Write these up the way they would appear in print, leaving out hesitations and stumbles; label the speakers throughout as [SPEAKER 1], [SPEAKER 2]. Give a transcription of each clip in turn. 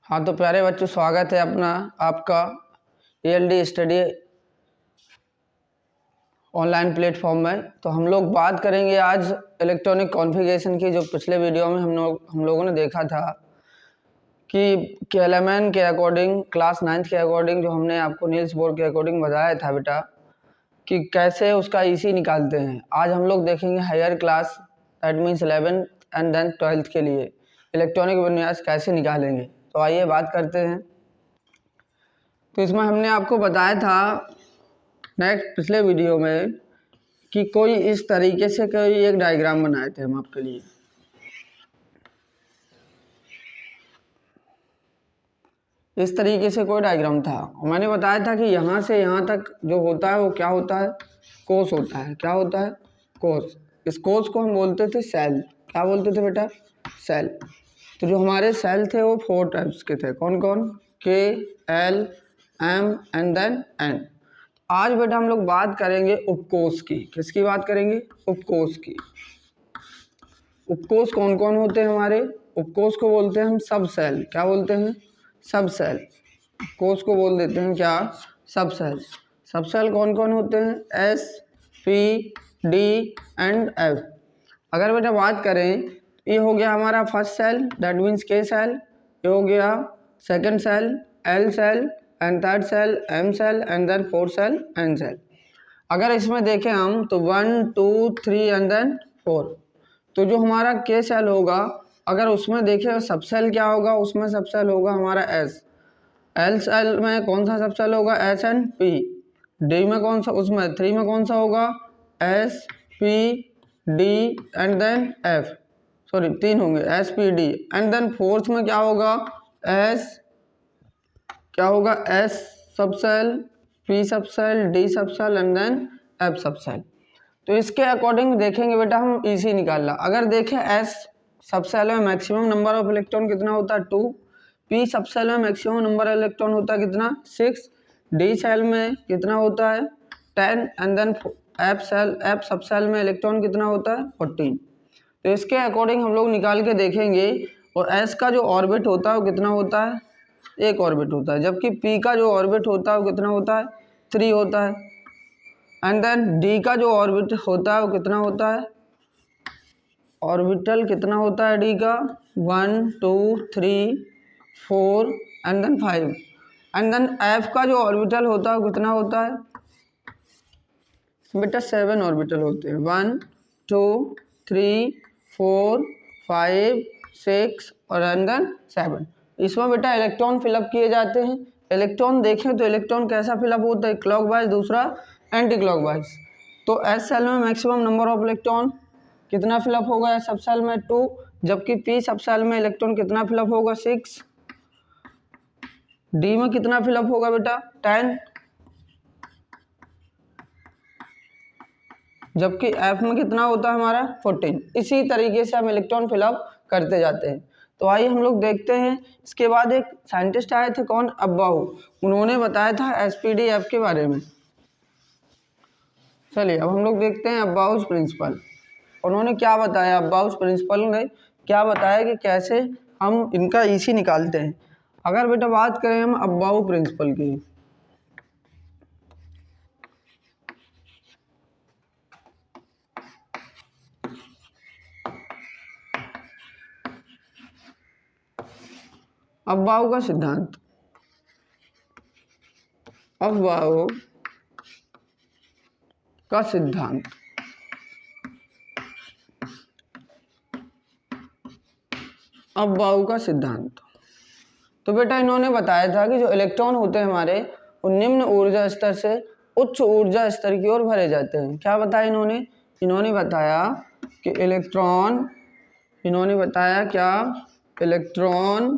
[SPEAKER 1] हाँ तो प्यारे बच्चों, स्वागत है आपका ELD स्टडी ऑनलाइन प्लेटफॉर्म में। तो हम लोग बात करेंगे आज इलेक्ट्रॉनिक कॉन्फ़िगरेशन की। जो पिछले वीडियो में हम लोगों ने देखा था कि KLMN के अकॉर्डिंग, क्लास 9th के अकॉर्डिंग, जो हमने आपको नील्स बोर के अकॉर्डिंग बताया था बेटा कि कैसे उसका EC निकालते हैं। आज हम लोग देखेंगे higher class, that means 11th and then 12th के लिए इलेक्ट्रॉनिक विन्यास कैसे निकालेंगे। तो आइए बात करते हैं। तो इसमें हमने आपको बताया था पिछले वीडियो में कि कोई इस तरीके से कोई एक डायग्राम बनाए थे हम आपके लिए। इस तरीके से कोई डायग्राम था। मैंने बताया था कि यहाँ से यहाँ तक जो होता है वो क्या होता है, कोस होता है। क्या होता है? कोस। इस कोस को हम बोलते थे सेल। क्या बोलते थे बेटा? सेल। तो जो हमारे सेल थे वो 4 टाइप्स के थे। कौन कौन? K, L, M and then N। आज बेटा हम लोग बात करेंगे उपकोष की। किसकी बात करेंगे? उपकोष की। उपकोष कौन कौन होते हैं हमारे? उपकोष को बोलते हैं हम सब सेल। क्या बोलते हैं? सब सेल। कोष को बोल देते हैं क्या? सब सेल। सब सेल कौन कौन होते हैं? S, P, D and F। अगर बेटा बात करें, ये हो गया हमारा first shell, that means K shell. ये हो गया second shell L shell and third shell M shell and then fourth shell N shell. अगर इसमें देखें हम तो 1, 2, 3 एंड देन 4। तो जो हमारा K सेल होगा, अगर उसमें देखें सब सेल क्या होगा, उसमें सब सेल होगा हमारा S। L सेल में कौन सा सब सेल होगा? S and P। D में कौन सा, उसमें 3 में कौन सा होगा? S, P, D and then F। Sorry 3 होंगे, S, P, D and then fourth में क्या होगा? S, क्या होगा? S sub shell, P sub shell, D sub shell and then F sub shell. तो इसके अकॉर्डिंग देखेंगे बेटा हम EC निकालना। अगर देखें S सब सेल में मैक्सिमम नंबर ऑफ इलेक्ट्रॉन कितना होता है? 2। P सब सेल में मैक्सिमम नंबर ऑफ इलेक्ट्रॉन होता है कितना? 6। D सेल में कितना होता है? 10 and then F sub cell में इलेक्ट्रॉन कितना होता है? 14। तो इसके अकॉर्डिंग हम लोग निकाल के देखेंगे। और S का जो ऑर्बिट होता है वो कितना होता है? 1 ऑर्बिट होता है। जबकि P का जो ऑर्बिट होता है वो कितना होता है? 3 होता है। एंड देन D का जो ऑर्बिट होता है वो कितना होता है? ऑर्बिटल कितना होता है D का? 1, 2, 3, 4 and then 5। And then F का जो ऑर्बिटल होता है वो कितना होता है? बेटा 7 ऑर्बिटल होते हैं। 1, 2, 3, 4, 5, 6 और एंड देन 7। इसमें बेटा इलेक्ट्रॉन फिलअप किए जाते हैं। इलेक्ट्रॉन देखें तो इलेक्ट्रॉन कैसा फिलअप होता है? क्लॉकवाइज, दूसरा एंटी क्लॉकवाइज। तो S सेल में मैक्सिमम नंबर ऑफ इलेक्ट्रॉन कितना फिलअप होगा? सब सेल में 2। जबकि P सब सेल में इलेक्ट्रॉन कितना फिलअप होगा? 6। D में कितना फिलअप होगा बेटा? 10। जबकि F में कितना होता है हमारा? 14। इसी तरीके से हम इलेक्ट्रॉन फिलअप करते जाते हैं। तो आइए हम लोग देखते हैं। इसके बाद एक साइंटिस्ट आए थे, कौन? अब्बाऊ। उन्होंने बताया था SPDF के बारे में। चलिए अब हम लोग देखते हैं अब्बाउस प्रिंसिपल। उन्होंने क्या बताया? अब्बाउस प्रिंसिपल ने क्या बताया कि कैसे हम इनका EC निकालते हैं। अगर बेटा बात करें हम अब्बाउ प्रिंसिपल की, अब्बाउ का सिद्धांत। अब्बाउ का सिद्धांत। अब्बाउ का सिद्धांत। तो बेटा इन्होंने बताया था कि जो इलेक्ट्रॉन होते हैं हमारे, वो निम्न ऊर्जा स्तर से उच्च ऊर्जा स्तर की ओर भरे जाते हैं। क्या बताया इन्होंने? इन्होंने बताया कि इलेक्ट्रॉन, इन्होंने बताया क्या? इलेक्ट्रॉन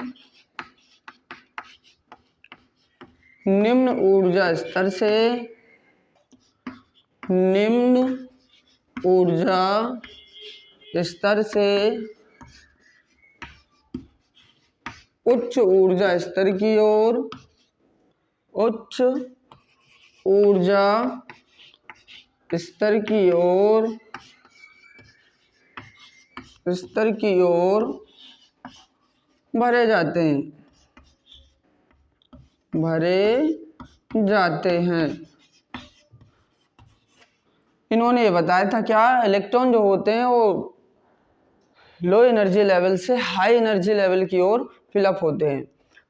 [SPEAKER 1] निम्न ऊर्जा स्तर से, निम्न ऊर्जा स्तर से उच्च ऊर्जा स्तर की ओर, उच्च ऊर्जा स्तर की ओर, स्तर की ओर भरे जाते हैं। भरे जाते हैं। इन्होंने ये बताया था क्या, इलेक्ट्रॉन जो होते हैं वो लो एनर्जी लेवल से हाई एनर्जी लेवल की ओर फिलअप होते हैं।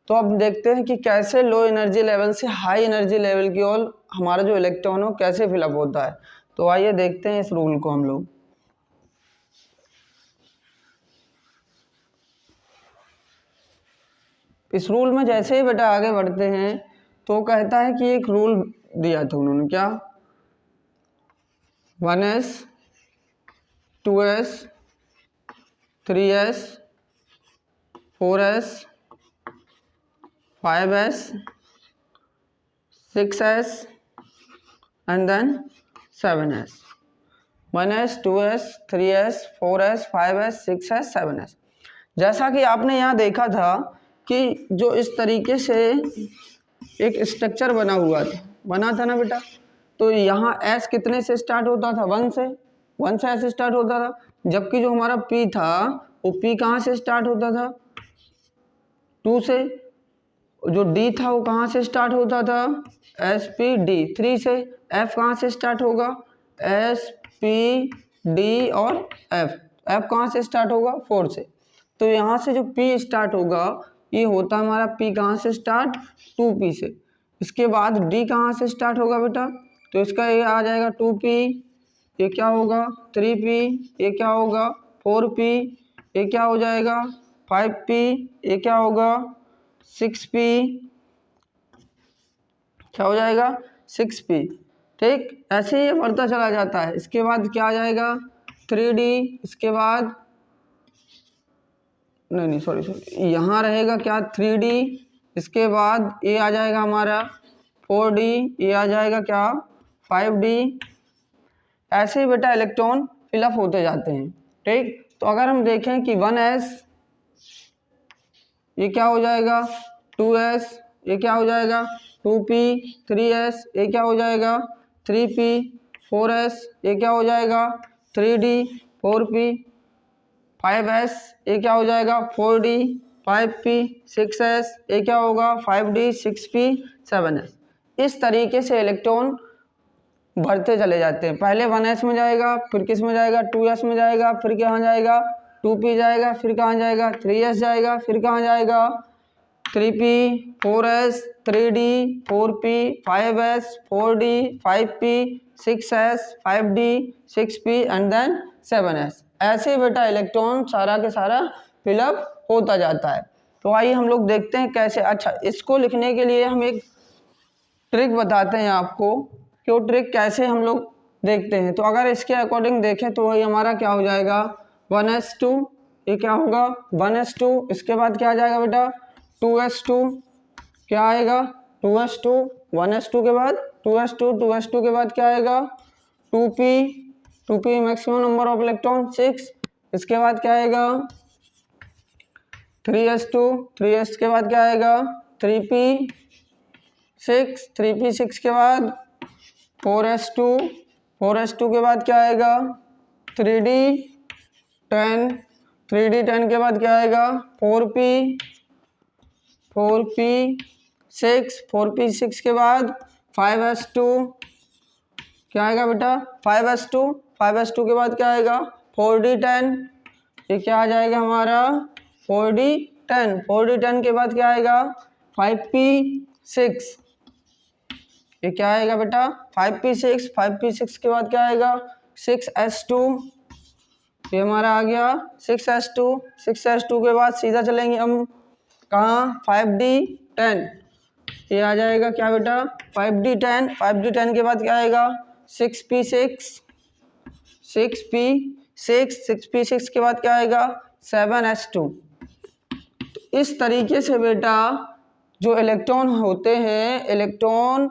[SPEAKER 1] तो अब देखते हैं कि कैसे लो एनर्जी लेवल से हाई एनर्जी लेवल की ओर हमारा जो इलेक्ट्रॉन हो कैसे फिलअप होता है। तो आइए देखते हैं इस रूल को हम लोग। इस रूल में जैसे ही बेटा आगे बढ़ते हैं तो कहता है कि एक रूल दिया था उन्होंने, क्या, 1s 2s 3s 4s 5s 6s and then 7s। 1s 2s 3s 4s 5s 6s 7s। जैसा कि आपने यहाँ देखा था कि जो इस तरीके से एक स्ट्रक्चर बना था ना बेटा, तो यहाँ S कितने से स्टार्ट होता था, 1 से S स्टार्ट होता था, जबकि जो हमारा P था वो P कहाँ से स्टार्ट होता था, 2 से। जो D था वो कहाँ से स्टार्ट होता था, SPD 3 से। F कहाँ से स्टार्ट होगा, SPD और F कहाँ से स्टार्ट होगा, 4 से। तो यहाँ से जो P स्टार्ट होगा ये होता हमारा P कहाँ से स्टार्ट, 2P से। इसके बाद D कहाँ से स्टार्ट होगा बेटा, तो इसका ये आ जाएगा 2P, ये क्या होगा 3P, ये क्या होगा 4P, ये क्या हो जाएगा 5P, ये क्या होगा 6P, क्या हो जाएगा 6P। ठीक, ऐसे ही ये बढ़ता चला जाता है। इसके बाद क्या आ जाएगा 3D, इसके बाद नहीं सॉरी यहाँ रहेगा क्या 3D, इसके बाद ये आ जाएगा हमारा 4D, ये आ जाएगा क्या 5D। ऐसे ही बेटा इलेक्ट्रॉन फिलअप होते जाते हैं। ठीक, तो अगर हम देखें कि 1s ये क्या हो जाएगा 2s, ये क्या हो जाएगा 2P, 3s ये क्या हो जाएगा 3P, 4s ये क्या हो जाएगा 3D 4P, 5s ये क्या हो जाएगा 4D 5P, 6s ये क्या होगा 5D 6P 7s। इस तरीके से इलेक्ट्रॉन बढ़ते चले जाते हैं। पहले 1s में जाएगा, फिर किस में जाएगा 2s में जाएगा, फिर कहाँ जाएगा 2P जाएगा, फिर कहाँ जाएगा 3s जाएगा, फिर कहाँ जाएगा 3P 4s 3D 4P 5s 4D 5P 6s 5D 6P and then 7s। ऐसे बेटा इलेक्ट्रॉन सारा के सारा फिलअप होता जाता है। तो आइए हम लोग देखते हैं कैसे। अच्छा, इसको लिखने के लिए हम एक ट्रिक बताते हैं आपको कि वो ट्रिक कैसे हम लोग देखते हैं। तो अगर इसके अकॉर्डिंग देखें तो वही हमारा क्या हो जाएगा 1s2, ये क्या होगा 1s2, इसके बाद क्या आ जाएगा बेटा 2s2, क्या आएगा 2s2, 1s2 के बाद 2s2, 2s2 के बाद क्या आएगा 2P, 2P maximum number of electron 6, इसके बाद क्या आएगा 3s2, 3s के बाद क्या आएगा 3P 6, 3P6 के बाद 4s2, 4s2 के बाद क्या आएगा 3D 10, 3D 10 के बाद क्या आएगा 4P 6, 4P6 के बाद 5s2, क्या आएगा बेटा 5s2, 5s2 के बाद क्या आएगा 4D 10, ये क्या आ जाएगा हमारा 4D 10, 4D 10 के बाद क्या आएगा 5P6, ये क्या आएगा बेटा 5P6, 5P6 के बाद क्या आएगा 6s2, ये हमारा आ गया 6s2, 6s2 के बाद सीधा चलेंगे हम कहाँ 5D 10, ये आ जाएगा क्या बेटा 5D 10, 5D 10 के बाद क्या आएगा 6P6, 6P6, 6P6 के बाद क्या आएगा 7s2। तो इस तरीके से बेटा जो इलेक्ट्रॉन होते हैं, इलेक्ट्रॉन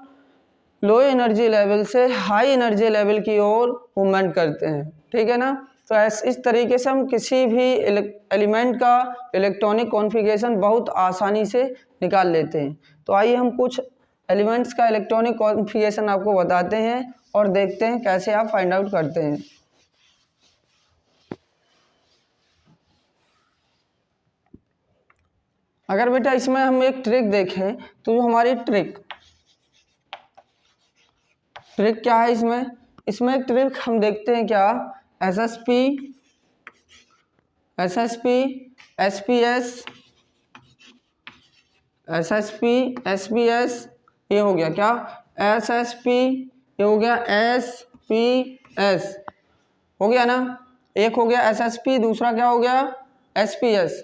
[SPEAKER 1] लो एनर्जी लेवल से हाई एनर्जी लेवल की ओर मूवमेंट करते हैं। ठीक है ना। तो इस तरीके से हम किसी भी एलिमेंट का इलेक्ट्रॉनिक कॉन्फ़िगरेशन बहुत आसानी से निकाल लेते हैं। तो आइए हम कुछ एलिमेंट्स का इलेक्ट्रॉनिक कॉन्फ़िगरेशन आपको बताते हैं और देखते हैं कैसे आप फाइंड आउट करते हैं। अगर बेटा इसमें हम एक ट्रिक देखें तो जो हमारी ट्रिक क्या है इसमें एक ट्रिक हम देखते हैं क्या, एसएसपी, एसपीएस, एसपीएस, ये हो गया क्या, एसएसपी, ये हो गया एसपीएस, हो गया ना। एक हो गया एसएसपी, दूसरा क्या हो गया एसपीएस,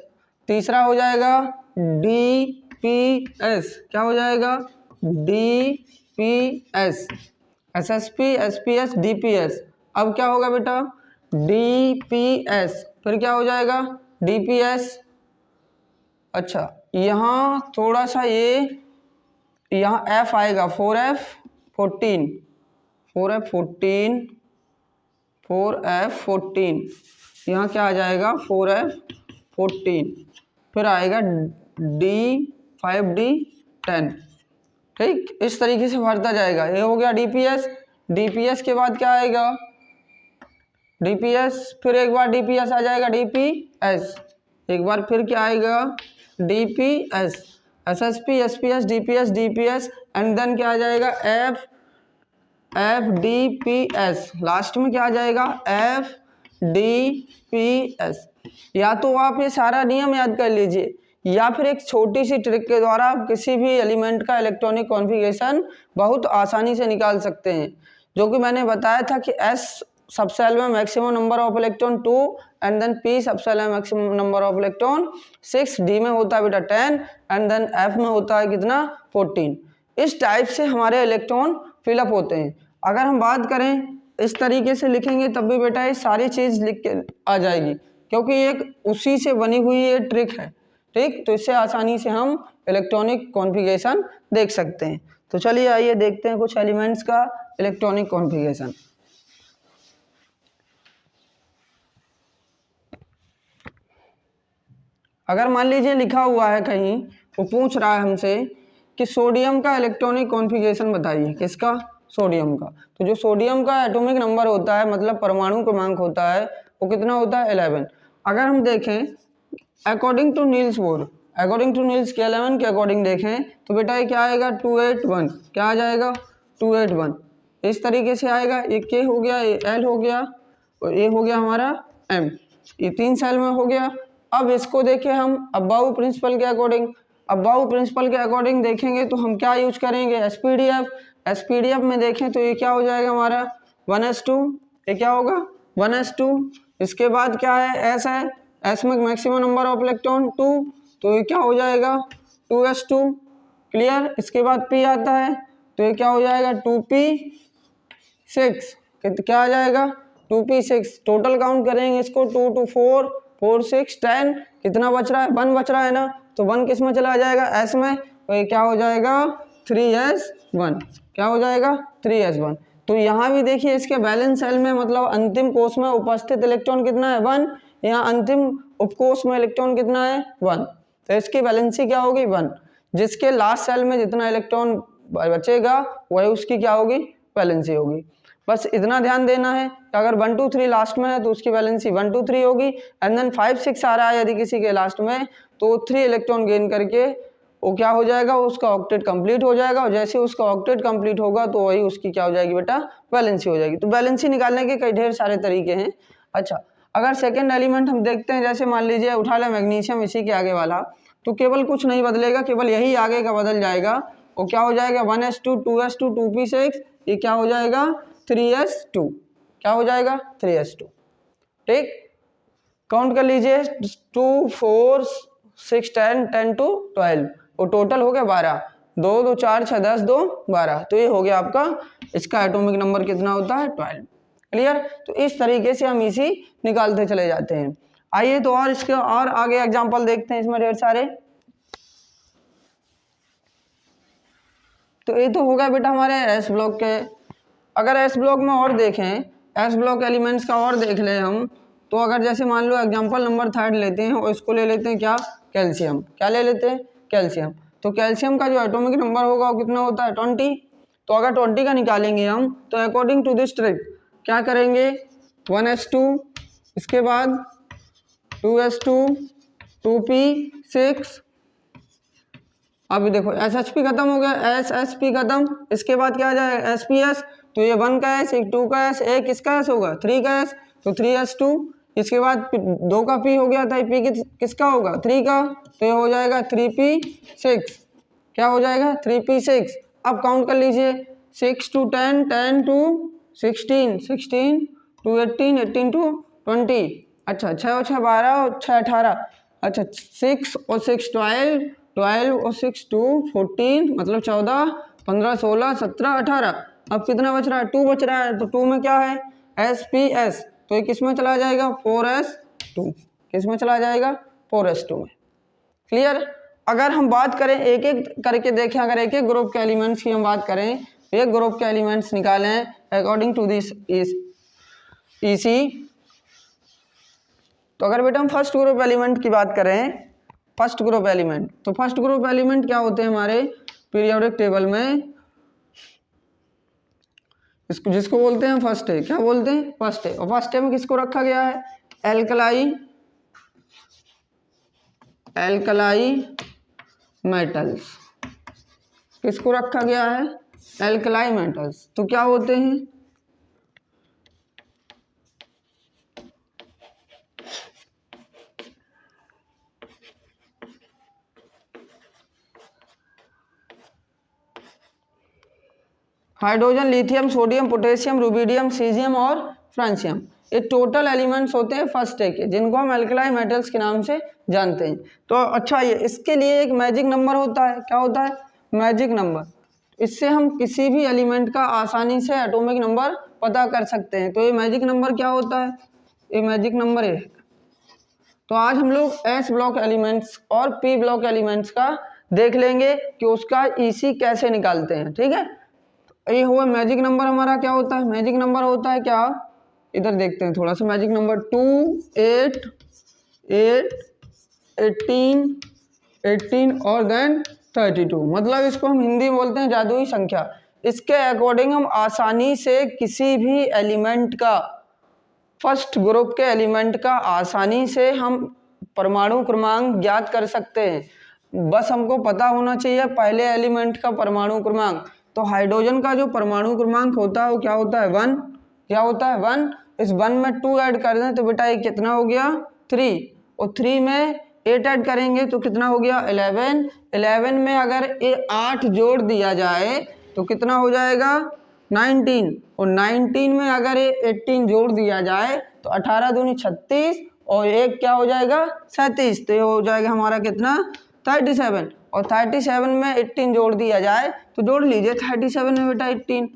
[SPEAKER 1] तीसरा हो जाएगा डीपीएस, क्या हो जाएगा डीपीएस, एसएसपी, एसपीएस, डीपीएस। अब क्या होगा बेटा डीपीएस, फिर क्या हो जाएगा डीपीएस। अच्छा यहाँ थोड़ा सा यहाँ एफ आएगा, 4F14, 4F14, यहाँ क्या आ जाएगा 4F14, फिर आएगा D5D10, ठीक, इस तरीके से भरता जाएगा। ये हो गया डीपीएस। डीपीएस के बाद क्या आएगा डीपीएस, फिर एक बार डीपीएस आ जाएगा डीपीएस, एक बार फिर क्या आएगा DPS, SSP, SPS, DPS, DPS, and then क्या आ जाएगा एफडीपीएस, लास्ट में क्या आ जाएगा एफडीपीएस। या तो आप ये सारा नियम याद कर लीजिए, या फिर एक छोटी सी ट्रिक के द्वारा आप किसी भी एलिमेंट का इलेक्ट्रॉनिक कॉन्फ़िगरेशन बहुत आसानी से निकाल सकते हैं। जो कि मैंने बताया था कि S सबसेल में maximum number of electron 2 and then P subshell में maximum number of electron 6, D में होता है बेटा 10 एंड देन F में होता है कितना 14। इस टाइप से हमारे इलेक्ट्रॉन फिलअप होते हैं। अगर हम बात करें इस तरीके से लिखेंगे तब भी बेटा ये सारी चीज़ लिख के आ जाएगी, क्योंकि एक उसी से बनी हुई ये ट्रिक है, ठीक। तो इससे आसानी से हम इलेक्ट्रॉनिक कॉन्फ़िगरेशन देख सकते हैं। तो चलिए आइए देखते हैं कुछ एलिमेंट्स का इलेक्ट्रॉनिक कॉन्फ़िगरेशन। अगर मान लीजिए लिखा हुआ है कहीं, वो पूछ रहा है हमसे कि सोडियम का इलेक्ट्रॉनिक कॉन्फ़िगरेशन बताइए, किसका सोडियम का। तो जो सोडियम का एटॉमिक नंबर होता है, मतलब परमाणु क्रमांक होता है, वो कितना होता है 11। अगर हम देखें according to Niels Bohr, according to Niels के 11 के अकॉर्डिंग देखें तो बेटा ये क्या आएगा 281, क्या आ जाएगा 281, इस तरीके से आएगा। एक के हो गया, ये एल हो गया और ये हो गया हमारा एम, ये 3 सेल में हो गया। अब इसको देखें हम अबाउ प्रिंसिपल के अकॉर्डिंग, अबाउ प्रिंसिपल के अकॉर्डिंग देखेंगे तो हम क्या यूज करेंगे एसपीडीएफ। एसपीडीएफ में देखें तो ये क्या हो जाएगा हमारा 1s2, ये क्या होगा 1s2। इसके बाद क्या है एस है, एस में मैक्सिमम नंबर ऑफ इलेक्ट्रॉन 2, तो ये क्या हो जाएगा 2s2, क्लियर। इसके बाद पी आता है तो ये क्या हो जाएगा 2p6, क्या आ जाएगा 2p6। टोटल काउंट करेंगे इसको 2 to 4, 4 6 10, कितना बच रहा है 1 बच रहा है ना, तो 1 किस में चला जाएगा एस में, तो ये क्या हो जाएगा 3s1, क्या हो जाएगा 3s1। तो यहाँ भी देखिए इसके बैलेंस सेल में मतलब अंतिम कोष में उपस्थित इलेक्ट्रॉन कितना है 1, यहाँ अंतिम उपकोष में इलेक्ट्रॉन कितना है 1, तो इसकी वैलेंसी क्या होगी 1। जिसके लास्ट सेल में जितना इलेक्ट्रॉन बचेगा वही उसकी क्या होगी वैलेंसी होगी। बस इतना ध्यान देना है कि अगर 1 2 3 लास्ट में है तो उसकी वैलेंसी 1 2 3 होगी, एंड देन 5 6 आ रहा है यदि किसी के लास्ट में तो 3 इलेक्ट्रॉन गेन करके वो क्या हो जाएगा, उसका ऑक्टेट कंप्लीट हो जाएगा, और जैसे उसका ऑक्टेट कंप्लीट होगा तो वही उसकी क्या हो जाएगी बेटा वैलेंसी हो जाएगी। तो वैलेंसी निकालने के कई ढेर सारे तरीके हैं। अच्छा अगर सेकेंड एलिमेंट हम देखते हैं, जैसे मान लीजिए उठा लें मैग्नीशियम इसी के आगे वाला, तो केवल कुछ नहीं बदलेगा, केवल यही आगे का बदल जाएगा। वो क्या हो जाएगा 1s2 2s2 2p6, ये क्या हो जाएगा 3s2, क्या हो जाएगा 3s2, ठीक। काउंट कर लीजिए 2 4 6 10 10 to 12, वो टोटल हो गया 12, 2 2 4 6 10 2 12, तो ये हो गया आपका, इसका एटॉमिक नंबर कितना होता है 12, क्लियर। तो इस तरीके से हम इसी निकालते चले जाते हैं। आइए तो और इसके और आगे एग्जांपल देखते हैं, इसमें ढेर सारे। तो ये तो होगा बेटा हमारे एस ब्लॉक के। अगर एस ब्लॉक में और देखें, एस ब्लॉक एलिमेंट्स का और देख लें हम, तो अगर जैसे मान लो एग्जांपल नंबर 3 लेते हैं और इसको ले लेते हैं क्या कैल्शियम, क्या ले लेते हैं कैल्शियम। तो कैल्शियम का जो एटॉमिक नंबर होगा वो कितना होता है 20। तो अगर 20 का निकालेंगे हम तो अकॉर्डिंग टू दिस ट्रिक क्या करेंगे 1s2, इसके बाद 2s2 2p6 अभी देखो SHP खत्म हो गया, SSP खत्म, इसके बाद क्या आ जाएगा SPS, तो ये 1 का S, एक 2 का S, एक किसका S होगा 3 का S, तो 3S2, इसके बाद 2 का P हो गया था, P किसका होगा 3 का, तो ये हो जाएगा 3P6, क्या हो जाएगा 3P6। अब काउंट कर लीजिए 6 to 10, 10 to 16, 16 to 18, 18 to 20, अच्छा 6 और 6 12 और 6 18, अच्छा 6 और 6 12, 12 और 6 2 14, मतलब 14 15 16 17 18। अब कितना बच रहा है 2 बच रहा है, तो 2 में क्या है SPS, तो ये किस में चला जाएगा 4S2, किस में चला जाएगा 4S2 में। क्लियर। अगर हम बात करें एक एक करके देखें, अगर एक एक ग्रुप के एलिमेंट्स की हम बात करें, एक ग्रुप के एलिमेंट्स निकालें अकॉर्डिंग टू दिस EC, तो अगर बेटा हम फर्स्ट ग्रुप एलिमेंट की बात करें, फर्स्ट ग्रुप एलिमेंट, तो फर्स्ट ग्रुप एलिमेंट क्या होते हैं हमारे पीरियोडिक टेबल में, इसको जिसको बोलते हैं फर्स्ट है, क्या बोलते हैं फर्स्ट है। और फर्स्ट है में किसको रखा गया है एल्कलाई मेटल्स, किसको रखा गया है एल्कलाई मेटल्स, तो क्या होते हैं hydrogen, lithium, sodium, potassium, rubidium, caesium और फ्रांसियम, ये टोटल एलिमेंट्स होते हैं फर्स्ट डे के, जिनको हम एल्कलाई मेटल्स के नाम से जानते हैं। तो अच्छा ये इसके लिए एक मैजिक नंबर होता है, क्या होता है मैजिक नंबर, इससे हम किसी भी एलिमेंट का आसानी से एटॉमिक नंबर पता कर सकते हैं। तो ये मैजिक नंबर क्या होता है, ये मैजिक नंबर है। तो आज हम लोग S ब्लॉक एलिमेंट्स और P ब्लॉक एलिमेंट्स का देख लेंगे कि उसका EC कैसे निकालते हैं, ठीक है। ये हुआ मैजिक नंबर, हमारा क्या होता है मैजिक नंबर होता है क्या, इधर देखते हैं थोड़ा सा, मैजिक नंबर 2 8 8 18 18 और देन 32, मतलब इसको हम हिंदी में बोलते हैं जादुई संख्या। इसके अकॉर्डिंग हम आसानी से किसी भी एलिमेंट का, फर्स्ट ग्रुप के एलिमेंट का आसानी से हम परमाणु क्रमांक ज्ञात कर सकते हैं। बस हमको पता होना चाहिए पहले एलिमेंट का परमाणु क्रमांक। तो हाइड्रोजन का जो परमाणु क्रमांक होता है वो क्या होता है 1, क्या होता है 1, इस 1 में 2 ऐड कर दें तो बेटा ये कितना हो गया 3, और 3 में 8 ऐड करेंगे तो कितना हो गया 11, 11 में अगर ये 8 जोड़ दिया जाए तो कितना हो जाएगा 19, और 19 में अगर ये 18 जोड़ दिया जाए तो 18 दूनी 36 और एक क्या हो जाएगा 37, तो ये हो जाएगा हमारा कितना 37, और 37 में 18 जोड़ दिया जाए तो जोड़ लीजिए 37 में बेटा 18,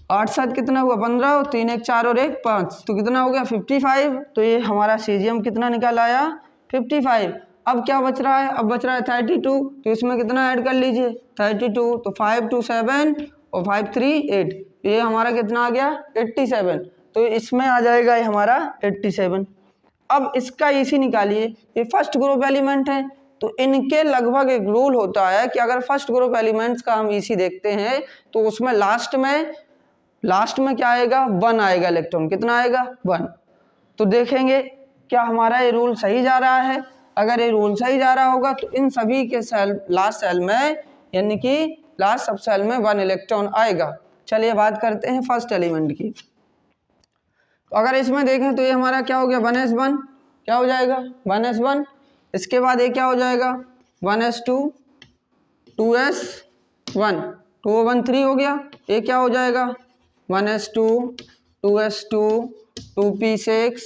[SPEAKER 1] 8 7 कितना हुआ 15, और 3 1 4 और 1 5, तो कितना हो गया 55। तो ये हमारा सीजियम कितना निकल आया 55। अब क्या बच रहा है, अब बच रहा है 32, तो इसमें कितना ऐड कर लीजिए 32, तो 5 2 7 और 5 3 8, ये हमारा कितना आ गया 87, तो इसमें आ जाएगा ये हमारा 87। अब इसका EC निकालिए, ये फर्स्ट ग्रुप एलिमेंट है, तो इनके लगभग एक रूल होता है कि अगर फर्स्ट ग्रुप एलिमेंट्स का हम EC देखते हैं तो उसमें लास्ट में क्या आएगा 1 आएगा इलेक्ट्रॉन, कितना आएगा 1। तो देखेंगे क्या हमारा ये रूल सही जा रहा है, अगर ये रूल सही जा रहा होगा तो इन सभी के सेल लास्ट सेल में, यानी कि लास्ट सब सेल में 1 इलेक्ट्रॉन आएगा। चलिए बात करते हैं फर्स्ट एलिमेंट की। तो अगर इसमें देखें तो ये हमारा क्या हो गया 1s1, क्या हो जाएगा 1s1, इसके बाद ये क्या हो जाएगा 1s2, 2s1, 2 हो गया, ये क्या हो जाएगा 1s2, 2s2, 2p6,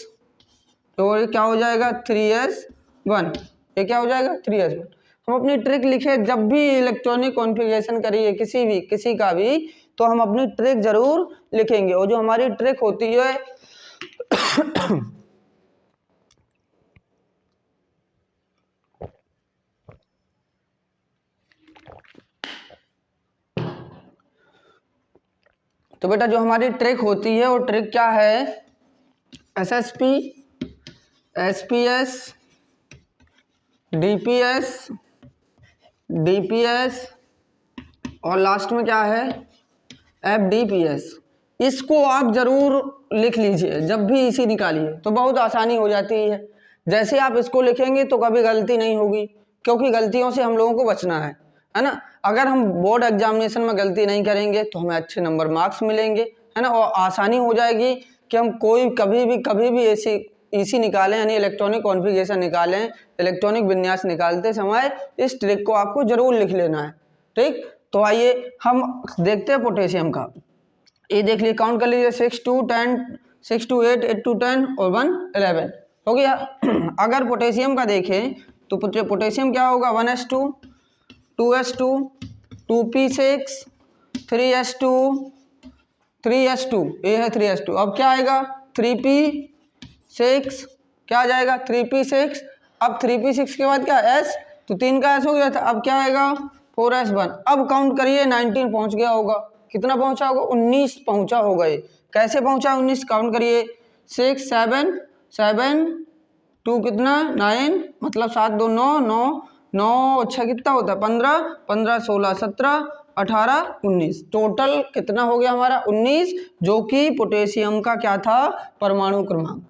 [SPEAKER 1] तो ये क्या हो जाएगा 3s1, ये क्या हो जाएगा 3s1। हम अपनी ट्रिक लिखे, जब भी इलेक्ट्रॉनिक कॉन्फ़िगरेशन करिए किसी का भी, तो हम अपनी ट्रिक जरूर लिखेंगे, और जो हमारी ट्रिक होती है तो बेटा जो हमारी ट्रिक होती है वो ट्रिक क्या है, SSP, SPS, DPS, DPS और लास्ट में क्या है FDPS। इसको आप जरूर लिख लीजिए जब भी EC निकालिए, तो बहुत आसानी हो जाती है। जैसे आप इसको लिखेंगे तो कभी गलती नहीं होगी, क्योंकि गलतियों से हम लोगों को बचना है ना। अगर हम बोर्ड एग्जामिनेशन में गलती नहीं करेंगे तो हमें अच्छे नंबर मार्क्स मिलेंगे, है ना, और आसानी हो जाएगी कि हम कोई कभी भी ऐसी ईसी निकालें, यानी इलेक्ट्रॉनिक कॉन्फ़िगरेशन निकालें, इलेक्ट्रॉनिक विन्यास निकालते समय इस ट्रिक को आपको जरूर लिख लेना है। ठीक, तो आइए हम देखते हैं पोटेशियम का। ये देख लीजिए, काउंट कर लीजिए, 6 to 10, 6 to 8, 8 to 10 और 1 11 हो गया। अगर पोटेशियम का देखें तो पोटेशियम क्या होगा, 1s2, 2s2, 2p6, 3s2, 3s2, ये है 3s2। अब क्या आएगा, 3p6, क्या आ जाएगा 3p6। अब 3p6 के बाद क्या, s, तो 3 का s हो गया था। अब क्या आएगा 4s1। अब काउंट करिए, 19 पहुंच गया होगा। कितना पहुंचा होगा, 19 पहुंचा होगा। ये कैसे पहुंचा 19, काउंट करिए, 6 7 7 2 कितना 9, मतलब 7 2 9 9 9 अच्छा कितना होता है 15 15 16 17 18 19, टोटल कितना हो गया हमारा 19, जो कि पोटेशियम का क्या था, परमाणु क्रमांक।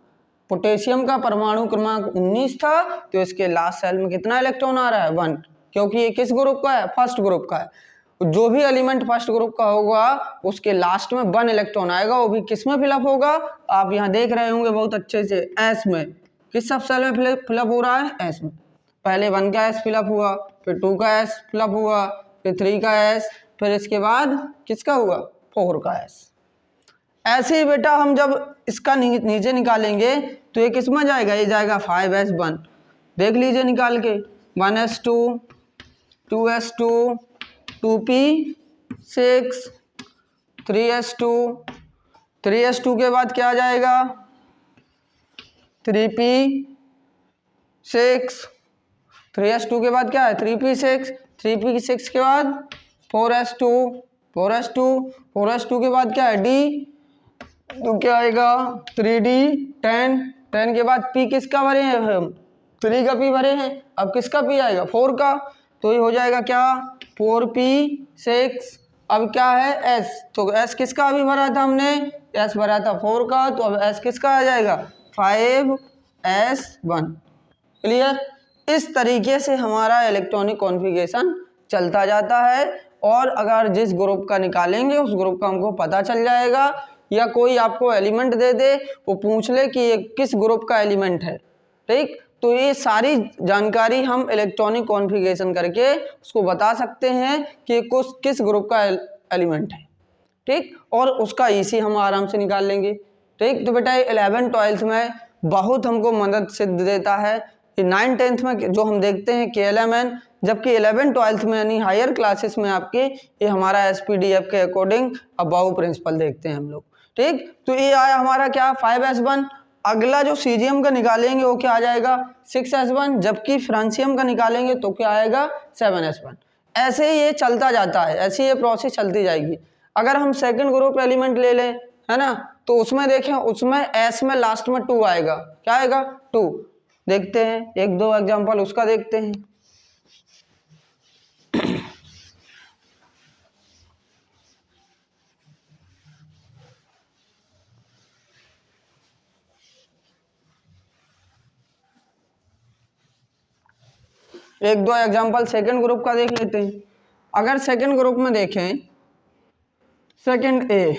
[SPEAKER 1] पोटेशियम का परमाणु क्रमांक 19 था, तो इसके लास्ट सेल में कितना इलेक्ट्रॉन आ रहा है, 1, क्योंकि ये किस ग्रुप का है, फर्स्ट ग्रुप का है। जो भी एलिमेंट फर्स्ट ग्रुप का होगा उसके लास्ट में 1 इलेक्ट्रॉन आएगा, वो भी किस में फिलअप होगा, आप यहाँ देख रहे होंगे बहुत अच्छे से, एस में। किस सब सेल में फिलअप हो रहा है, एस में। पहले 1 का एस फिलअप हुआ, फिर 2 का एस फिलअप हुआ, फिर 3 का एस, फिर इसके बाद किसका हुआ, 4 का एस। ऐसे ही बेटा हम जब इसका नीचे निकालेंगे तो ये किस में जाएगा, ये जाएगा 5s1। देख लीजिए निकाल के, 1s2, 2s2, 2p6, 3s2, 3s2 के बाद क्या आ जाएगा 3p6, 3s2 के बाद क्या है 3p6, 3p6 के बाद 4s2, 4s2, 4s2 के बाद क्या है d, तो क्या आएगा 3d 10, 10 के बाद p किसका भरे हैं हम, 3 का p भरे हैं। अब किसका p आएगा 4 का, तो ये हो जाएगा क्या 4p6। अब क्या है s, तो s किसका अभी भरा था हमने, s भरा था 4 का, तो अब s किसका आ जाएगा 5s1। क्लियर। इस तरीके से हमारा इलेक्ट्रॉनिक कॉन्फ़िगरेशन चलता जाता है, और अगर जिस ग्रुप का निकालेंगे उस ग्रुप का हमको पता चल जाएगा, या कोई आपको एलिमेंट दे दे, वो पूछ ले कि ये किस ग्रुप का एलिमेंट है, ठीक, तो ये सारी जानकारी हम इलेक्ट्रॉनिक कॉन्फ़िगरेशन करके उसको बता सकते हैं कि किस ग्रुप का एलिमेंट है, ठीक, और उसका ईसी हम आराम से निकाल लेंगे। ठीक, तो बेटा 11 12th में बहुत हमको मदद सिद्ध देता है। 9 10th में जो हम देखते हैं KLMN, जबकि 11 12th में यानी हायर क्लासेस में आपके ये हमारा SPDF के अकॉर्डिंग अबाउ प्रिंसिपल देखते हैं हम लोग। ठीक, तो ये आया हमारा क्या 5s1। अगला जो सीजियम का निकालेंगे वो क्या आ जाएगा 6s1, जबकि फ्रांसियम का निकालेंगे तो क्या आएगा 7s1। ऐसे ही ये चलता जाता है, ऐसी ये प्रोसेस चलती जाएगी। अगर हम सेकंड ग्रुप एलिमेंट ले लें, है ना, तो उसमें देखें, उसमें एस में लास्ट में 2 आएगा, क्या आएगा 2। देखते हैं 1-2 एग्जांपल उसका देखते हैं। एक दो एग्जांपल सेकंड ग्रुप का देख लेते हैं। अगर सेकंड ग्रुप में देखें, सेकंड ए,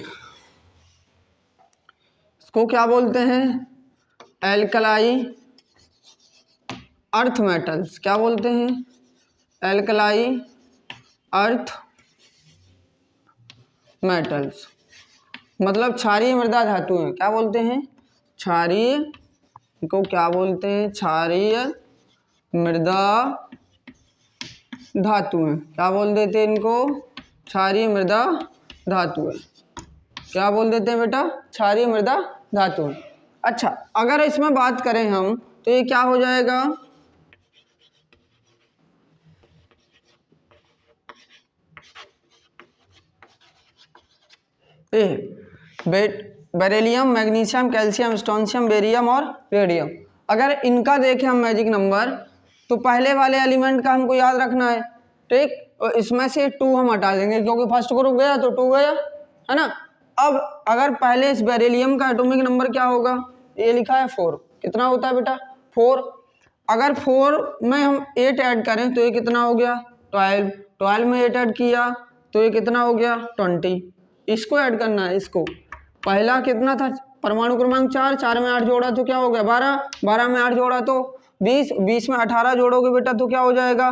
[SPEAKER 1] इसको क्या बोलते हैं, एल्कलाई अर्थ मेटल्स। क्या बोलते हैं, एल्कलाई अर्थ मेटल्स, मतलब क्षारीय मृदा धातुएं। क्या बोलते हैं, क्षारीय, इनको क्या बोलते हैं, क्षारीय मृदा धातुएं। क्या बोल देते हैं इनको, क्षारीय मृदा धातुएं। क्या बोल देते हैं बेटा, क्षारीय मृदा धातुएं। अच्छा, अगर इसमें बात करें हम तो ये क्या हो जाएगा, beryllium, magnesium, calcium, strontium, barium और रेडियम। अगर इनका देखें हम मैजिक नंबर, तो पहले वाले एलिमेंट का हमको याद रखना है, ठीक, और इसमें से 2 हम हटा देंगे क्योंकि फर्स्ट ग्रुप गया तो 2 गया, है ना। अब अगर पहले इस बेरिलियम का एटॉमिक नंबर क्या होगा, ये लिखा है 4, कितना होता है बेटा 4। अगर 4 में हम 8 ऐड करें तो ये कितना हो गया 12, 12 में 8 ऐड किया तो ये कितना हो गया 20। इसको ऐड करना है, इसको पहला कितना था परमाणु क्रमांक 4, 4 में 8 जोड़ा तो क्या हो गया 12, 12 में 8 जोड़ा तो 20, 20 में 18 जोड़ोगे बेटा तो क्या हो जाएगा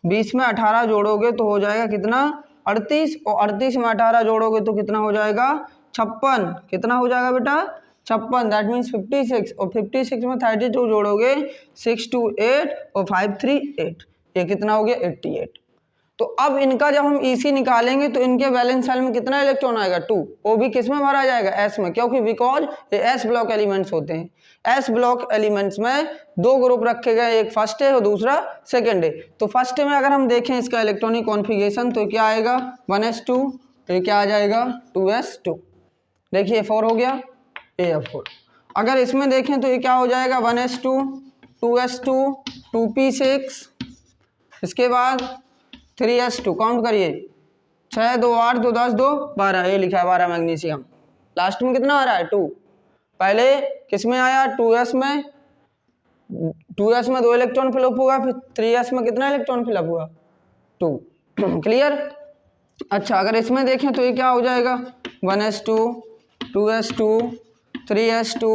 [SPEAKER 1] 20 में 18 जोड़ोगे तो हो जाएगा कितना 38, और 38 में 18 जोड़ोगे तो कितना हो जाएगा 56, कितना हो जाएगा बेटा 56, दैट मीन्स 56, और 56 में 32 जोड़ोगे 6 2 8 और 5 3 8, ये कितना हो गया 88। तो अब इनका जब हम EC निकालेंगे तो इनके वैलेंस शेल में कितना इलेक्ट्रॉन आएगा 2, वो भी किस में भरा जाएगा S में, क्योंकि बिकॉज ये S ब्लॉक एलिमेंट्स होते हैं। S ब्लॉक एलिमेंट्स में दो ग्रुप रखे गए, एक फर्स्ट है और दूसरा सेकंड है। तो फर्स्ट में अगर हम देखें इसका इलेक्ट्रॉनिक कॉन्फ़िगरेशन तो क्या आएगा 1s2, ये क्या आ जाएगा 2s2, देखिए 4 हो गया AF4। अगर इसमें देखें तो ये क्या हो जाएगा 1s2 2s2 2p6, इसके बाद 3s2, काउंट करिए 6 2 8 2 10 2 12, ये लिखा है 12 मैग्नीशियम। लास्ट में कितना आ रहा है 2, पहले किस में आया 2s में 2 इलेक्ट्रॉन फिलअप हुआ, फिर 3s में कितना इलेक्ट्रॉन फिलअप हुआ 2। क्लियर। अच्छा अगर इसमें देखें तो ये क्या हो जाएगा 1s2 2s2 3s2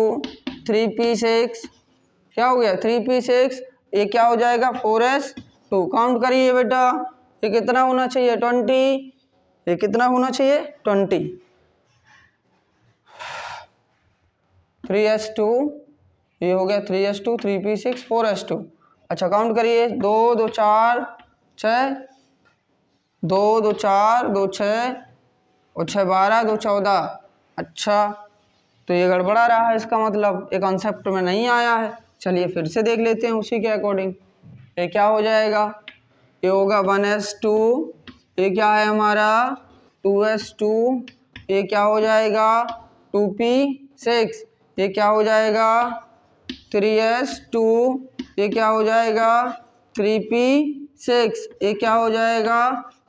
[SPEAKER 1] 3p6, क्या हो गया 3p6, ये क्या हो जाएगा 4s2। काउंट करिए बेटा, ये कितना होना चाहिए 20, ये कितना होना चाहिए 20, 3s2, ये हो गया 3s2 3p6 4s2। अच्छा काउंट करिए 2 2 4 6, 2 2 4 2 6 और 6 12 2 14। अच्छा तो ये गड़बड़ा रहा है, इसका मतलब ये कॉन्सेप्ट में नहीं आया है। चलिए फिर से देख लेते हैं उसी के अकॉर्डिंग। ये क्या हो जाएगा, ये होगा 1s2, ये क्या है हमारा 2s2, ये क्या हो जाएगा 2p6, ये क्या हो जाएगा 3s2, ये क्या हो जाएगा 3p6, ये क्या हो जाएगा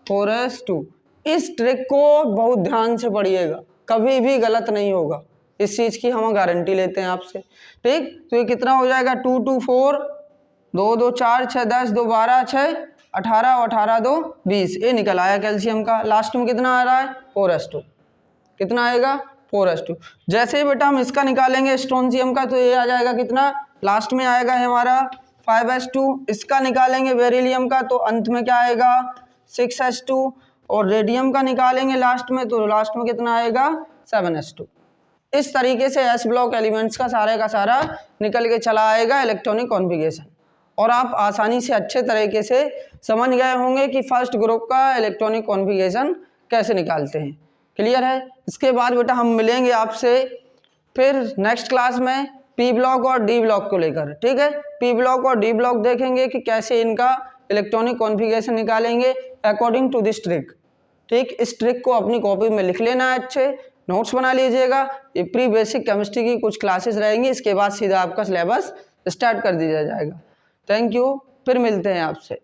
[SPEAKER 1] 4s2। इस ट्रिक को बहुत ध्यान से पढ़िएगा, कभी भी गलत नहीं होगा, इस चीज़ की हम गारंटी लेते हैं आपसे। ठीक, तो ये कितना हो जाएगा 2 2 4 2 2 4 6 10 2 12 6 18 और 18 2 20, ये निकल आया कैल्शियम का। लास्ट में कितना आ रहा है 4s2, कितना आएगा 4s2। जैसे ही बेटा हम इसका निकालेंगे स्ट्रोंशियम का तो ये आ जाएगा कितना, लास्ट में आएगा हमारा 5s2। इसका निकालेंगे बेरिलियम का तो अंत में क्या आएगा 6s2, और रेडियम का निकालेंगे लास्ट में तो लास्ट में कितना आएगा 7s2। इस तरीके से S ब्लॉक एलिमेंट्स का सारा निकल के चला आएगा इलेक्ट्रॉनिक कॉन्फ़िगरेशन, और आप आसानी से अच्छे तरीके से समझ गए होंगे कि फर्स्ट ग्रुप का इलेक्ट्रॉनिक कॉन्फ़िगरेशन कैसे निकालते हैं। क्लियर है। इसके बाद बेटा हम मिलेंगे आपसे फिर नेक्स्ट क्लास में P ब्लॉक और D ब्लॉक को लेकर। ठीक है, P ब्लॉक और D ब्लॉक देखेंगे कि कैसे इनका इलेक्ट्रॉनिक कॉन्फ़िगरेशन निकालेंगे अकॉर्डिंग टू दिस ट्रिक। ठीक, इस ट्रिक को अपनी कॉपी में लिख लेना है, अच्छे नोट्स बना लीजिएगा। ये प्री बेसिक केमिस्ट्री की कुछ क्लासेस रहेंगी, इसके बाद सीधा आपका सिलेबस स्टार्ट कर दिया जाएगा। थैंक यू, फिर मिलते हैं आपसे।